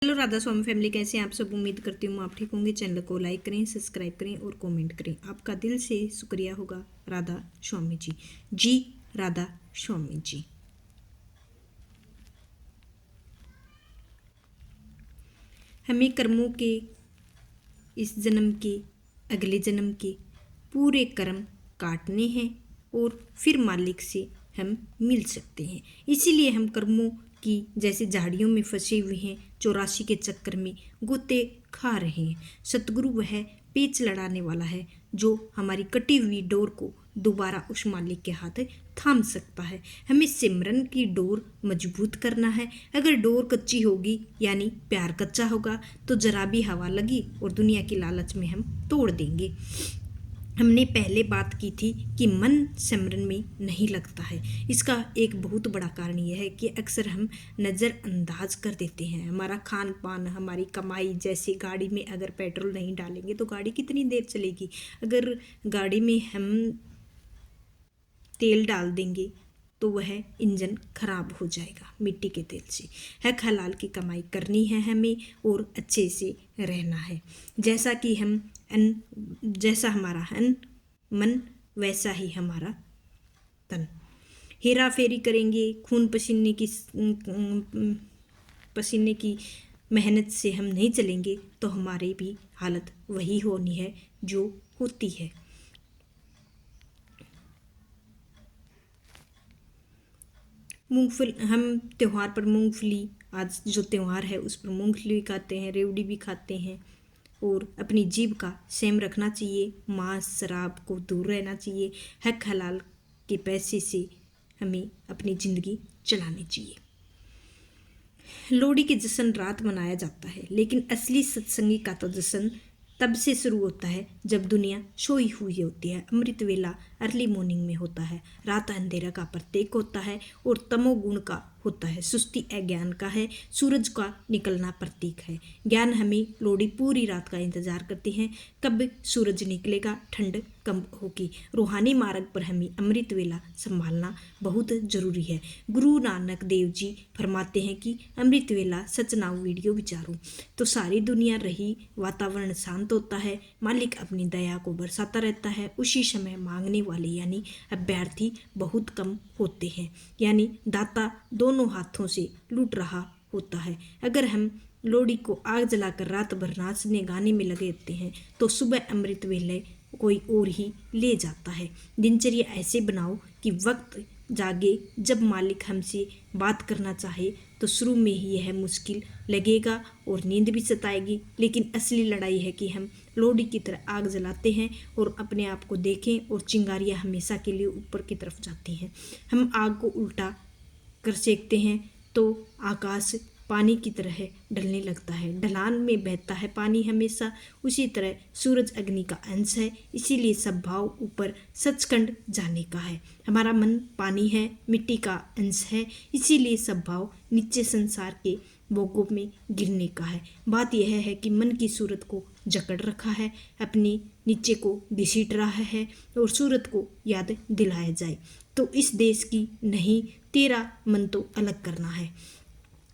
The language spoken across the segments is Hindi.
हेलो राधा स्वामी फैमिली, कैसे हैं आप सब। उम्मीद करती हूँ आप ठीक होंगे। चैनल को लाइक करें, सब्सक्राइब करें और कमेंट करें। आपका दिल से शुक्रिया होगा राधा स्वामी जी। जी राधा स्वामी जी। हमें कर्मों के, इस जन्म के, अगले जन्म के पूरे कर्म काटने हैं और फिर मालिक से हम मिल सकते हैं। इसीलिए हम कर्मों की जैसे झाड़ियों में फंसे हुए हैं, 84 के चक्कर में गोते खा रहे हैं। सतगुरु वह पेच लड़ाने वाला है जो हमारी कटी हुई डोर को दोबारा उस मालिक के हाथ थाम सकता है। हमें सिमरन की डोर मजबूत करना है। अगर डोर कच्ची होगी यानी प्यार कच्चा होगा तो जरा भी हवा लगी और दुनिया की लालच में हम तोड़ देंगे। हमने पहले बात की थी कि मन सिमरन में नहीं लगता है। इसका एक बहुत बड़ा कारण यह है कि अक्सर हम नज़रअंदाज कर देते हैं। हमारा खान पान, हमारी कमाई, जैसे गाड़ी में अगर पेट्रोल नहीं डालेंगे तो गाड़ी कितनी देर चलेगी। अगर गाड़ी में हम तेल डाल देंगे तो वह इंजन खराब हो जाएगा मिट्टी के तेल से। हक हलाल की कमाई करनी है हमें और अच्छे से रहना है। जैसा कि हम जैसा हमारा मन वैसा ही हमारा तन। हेरा फेरी करेंगे, खून पसीने की मेहनत से हम नहीं चलेंगे तो हमारी भी हालत वही होनी है जो होती है। मूंगफली, हम त्यौहार पर मूंगफली, आज जो त्यौहार है उस पर मूंगफली भी खाते हैं, रेवड़ी भी खाते हैं। और अपनी जीभ का सेम रखना चाहिए, मांस शराब को दूर रहना चाहिए। हक हलाल के पैसे से हमें अपनी ज़िंदगी चलानी चाहिए। लोहड़ी के जश्न रात मनाया जाता है, लेकिन असली सत्संगी का तो जश्न तब से शुरू होता है जब दुनिया सोई हुई होती है। अमृत वेला अर्ली मॉर्निंग में होता है। रात अंधेरा का प्रतीक होता है और तमोगुण का होता है। सुस्ती अज्ञान का है, सूरज का निकलना प्रतीक है। ज्ञान हमें लोहड़ी पूरी रात का इंतजार करती है, कब सूरज निकलेगा, ठंड कम होगी। रूहानी मार्ग पर हमें अमृत वेला संभालना बहुत जरूरी है। गुरु नानक देव जी फरमाते हैं कि अमृत वेला सच नाउ वीडियो विचारो तो सारी दुनिया रही, वातावरण शांत होता है, मालिक अपनी दया को बरसाता रहता है। उसी समय मांगने वाले यानी अभ्यर्थी बहुत कम होते हैं, यानी दाता दोनों हाथों से लूट रहा होता है। अगर हम लोहड़ी को आग जलाकर रात भर नाचने गाने में लगे रहते हैं तो सुबह अमृत वेले कोई और ही ले जाता है। दिनचर्या ऐसे बनाओ कि वक्त जागे। जब मालिक हमसे बात करना चाहे तो शुरू में ही यह मुश्किल लगेगा और नींद भी सताएगी, लेकिन असली लड़ाई है कि हम लोहड़ी की तरह आग जलाते हैं और अपने आप को देखें और चिंगारियां हमेशा के लिए ऊपर की तरफ जाती हैं। हम आग को उल्टा कर सेकते हैं तो आकाश पानी की तरह ढलने लगता है। ढलान में बहता है पानी हमेशा, उसी तरह सूरज अग्नि का अंश है। इसीलिए सब भाव ऊपर सचखंड जाने का है। हमारा मन पानी है, मिट्टी का अंश है, इसीलिए सब भाव नीचे संसार के भोगों में गिरने का है। बात यह है कि मन की सूरत को जकड़ रखा है, अपने नीचे को घसीट रहा है और सूरत को याद दिलाया जाए तो इस देश की नहीं, तेरा मन तो अलग करना है।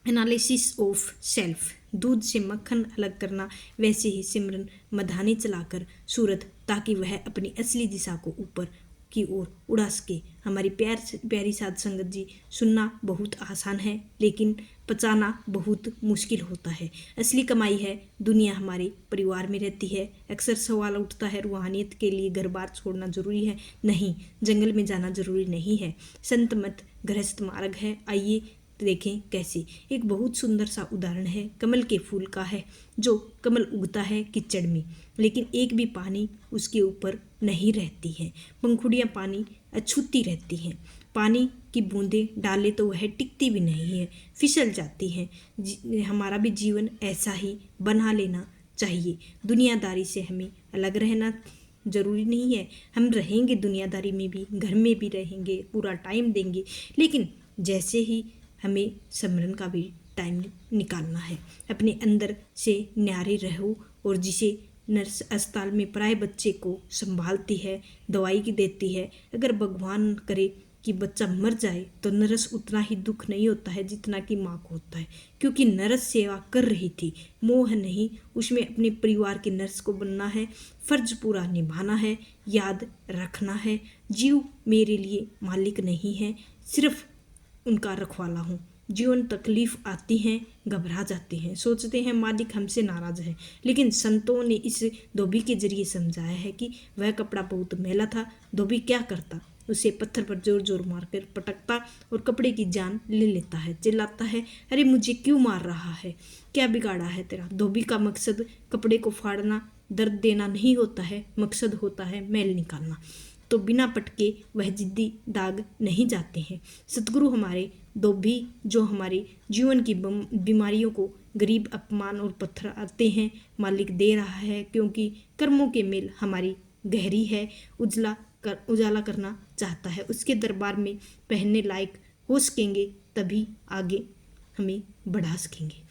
एनालिसिस ऑफ सेल्फ, दूध से मक्खन अलग करना, वैसे ही सिमरन मधानी चलाकर सूरत, ताकि वह अपनी असली दिशा को ऊपर की ओर उड़ा सके। हमारी प्यारी साध संगत जी, सुनना बहुत आसान है लेकिन पचाना बहुत मुश्किल होता है। असली कमाई है दुनिया हमारे परिवार में रहती है। अक्सर सवाल उठता है रूहानियत के लिए घर बार छोड़ना जरूरी है? नहीं, जंगल में जाना जरूरी नहीं है। संत मत गृहस्थ मार्ग है। आइए देखें कैसे। एक बहुत सुंदर सा उदाहरण है कमल के फूल का है। जो कमल उगता है कीचड़ में, लेकिन एक भी पानी उसके ऊपर नहीं रहती है। पंखुड़ियाँ पानी अछूती रहती हैं। पानी की बूंदें डाले तो वह टिकती भी नहीं है, फिसल जाती हैं। हमारा भी जीवन ऐसा ही बना लेना चाहिए। दुनियादारी से हमें अलग रहना जरूरी नहीं है। हम रहेंगे दुनियादारी में भी, घर में भी रहेंगे, पूरा टाइम देंगे, लेकिन जैसे ही हमें सिमरन का भी टाइम निकालना है। अपने अंदर से न्यारे रहो। और जिसे नर्स अस्पताल में पराए बच्चे को संभालती है, दवाई की देती है, अगर भगवान करे कि बच्चा मर जाए तो नर्स उतना ही दुख नहीं होता है जितना कि माँ को होता है, क्योंकि नर्स सेवा कर रही थी, मोह नहीं, उसमें अपने परिवार की नर्स को बनना है, फर्ज पूरा निभाना है, याद रखना है, जीव मेरे लिए मालिक नहीं है, सिर्फ उनका रखवाला हूँ। जीवन तकलीफ आती हैं, घबरा जाते हैं, सोचते हैं मालिक हमसे नाराज है, लेकिन संतों ने इस धोबी के जरिए समझाया है कि वह कपड़ा बहुत मैला था। धोबी क्या करता, उसे पत्थर पर जोर जोर मारकर पटकता और कपड़े की जान ले लेता है, चिल्लाता है, अरे मुझे क्यों मार रहा है, क्या बिगाड़ा है तेरा। धोबी का मकसद कपड़े को फाड़ना, दर्द देना नहीं होता है, मकसद होता है मैल निकालना। तो बिना पटके वह जिद्दी दाग नहीं जाते हैं। सतगुरु हमारे धोबी जो हमारे जीवन की बीमारियों को, गरीब, अपमान और पत्थर आते हैं, मालिक दे रहा है, क्योंकि कर्मों के मेल हमारी गहरी है, उजाला करना चाहता है। उसके दरबार में पहनने लायक हो सकेंगे, तभी आगे हमें बढ़ा सकेंगे।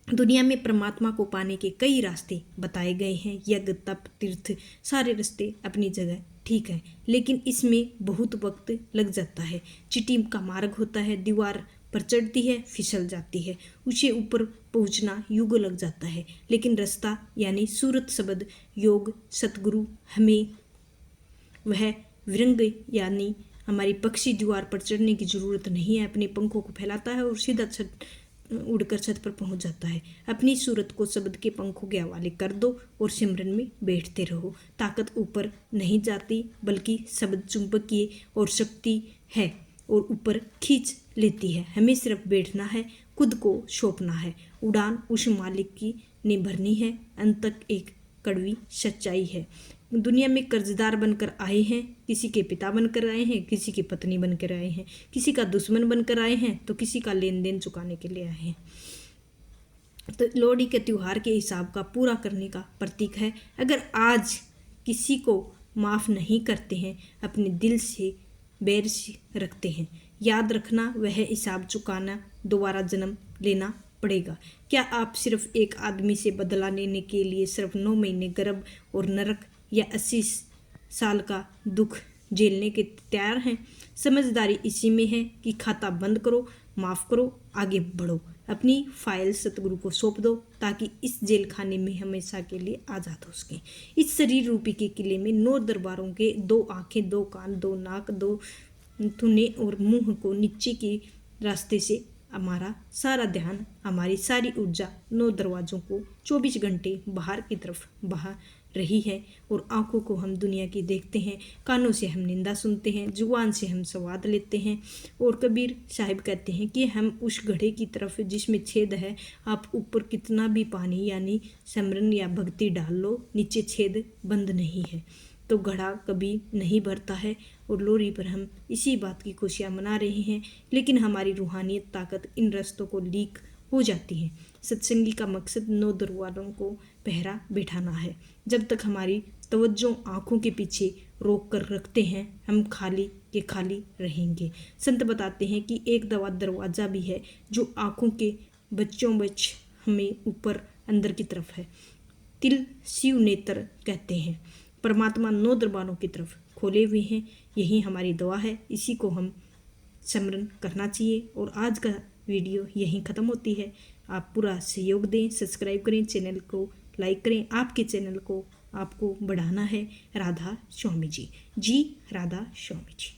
दुनिया में परमात्मा को पाने के कई रास्ते बताए गए हैं, यज्ञ, तप, तीर्थ, सारे रास्ते अपनी जगह ठीक है, लेकिन इसमें बहुत वक्त लग जाता है। चींटी का मार्ग होता है, दीवार पर चढ़ती है, फिसल जाती है, उसे ऊपर पहुंचना युग लग जाता है, लेकिन रास्ता यानी सूरत शब्द योग सतगुरु हमें वह विरंग यानी हमारी पक्षी दीवार पर चढ़ने की जरूरत नहीं है, अपने पंखों को फैलाता है और सीधा उड़कर छत पर पहुंच जाता है। अपनी सूरत को शब्द के पंखों के हवाले कर दो और सिमरन में बैठते रहो। ताकत ऊपर नहीं जाती, बल्कि शब्द चुंबकीय और शक्ति है और ऊपर खींच लेती है। हमें सिर्फ बैठना है, खुद को सौंपना है। उड़ान उस मालिक की ने भरनी है। अंत तक एक कड़वी सच्चाई है। दुनिया में कर्जदार बनकर आए हैं, किसी के पिता बनकर आए हैं, किसी की पत्नी बनकर आए हैं, किसी का दुश्मन बनकर आए हैं, तो किसी का लेन देन चुकाने के लिए आए हैं। तो लोहड़ी के त्यौहार के हिसाब का पूरा करने का प्रतीक है। अगर आज किसी को माफ़ नहीं करते हैं, अपने दिल से बैर रखते हैं, याद रखना वह हिसाब चुकाना, दोबारा जन्म लेना पड़ेगा। क्या आप सिर्फ एक आदमी से बदला लेने के लिए सिर्फ 9 महीने गर्भ और नरक या 80 साल का दुख झेलने के तैयार हैं? समझदारी इसी में है कि खाता बंद करो, माफ़ करो, आगे बढ़ो, अपनी फाइल सतगुरु को सौंप दो, ताकि इस जेल खाने में हमेशा के लिए आज़ाद हो सकें। इस शरीर रूपी के किले में 9 दरबारों के 2 आँखें, 2 कान, 2 नाक, 2 थुने और मुंह को नीचे के रास्ते से हमारा सारा ध्यान, हमारी सारी ऊर्जा 9 दरवाज़ों को 24 घंटे बाहर की तरफ बहा रही है। और आँखों को हम दुनिया की देखते हैं, कानों से हम निंदा सुनते हैं, जुबान से हम स्वाद लेते हैं। और कबीर साहिब कहते हैं कि हम उस घड़े की तरफ जिसमें छेद है, आप ऊपर कितना भी पानी यानी सिमरन या भक्ति डाल लो, नीचे छेद बंद नहीं है, तो घड़ा कभी नहीं भरता है। और लोहड़ी पर हम इसी बात की खुशियाँ मना रहे हैं, लेकिन हमारी रूहानियत ताकत इन रास्तों को लीक हो जाती है। सत्संगी का मकसद 9 दरवाज़ों को पहरा बैठाना है। जब तक हमारी तवज्जो आँखों के पीछे रोक कर रखते हैं, हम खाली के खाली रहेंगे। संत बताते हैं कि एक दरवाज़ा भी है जो आँखों के बच्चों बच हमें ऊपर अंदर की तरफ है। तिल शिव नेत्र कहते हैं। परमात्मा 9 दरबारों की तरफ खोले हुए हैं। यही हमारी दुआ है, इसी को हम स्मरण करना चाहिए। और आज का वीडियो यहीं ख़त्म होती है। आप पूरा सहयोग दें, सब्सक्राइब करें, चैनल को लाइक करें। आपके चैनल को आपको बढ़ाना है। राधा स्वामी जी, राधा स्वामी जी।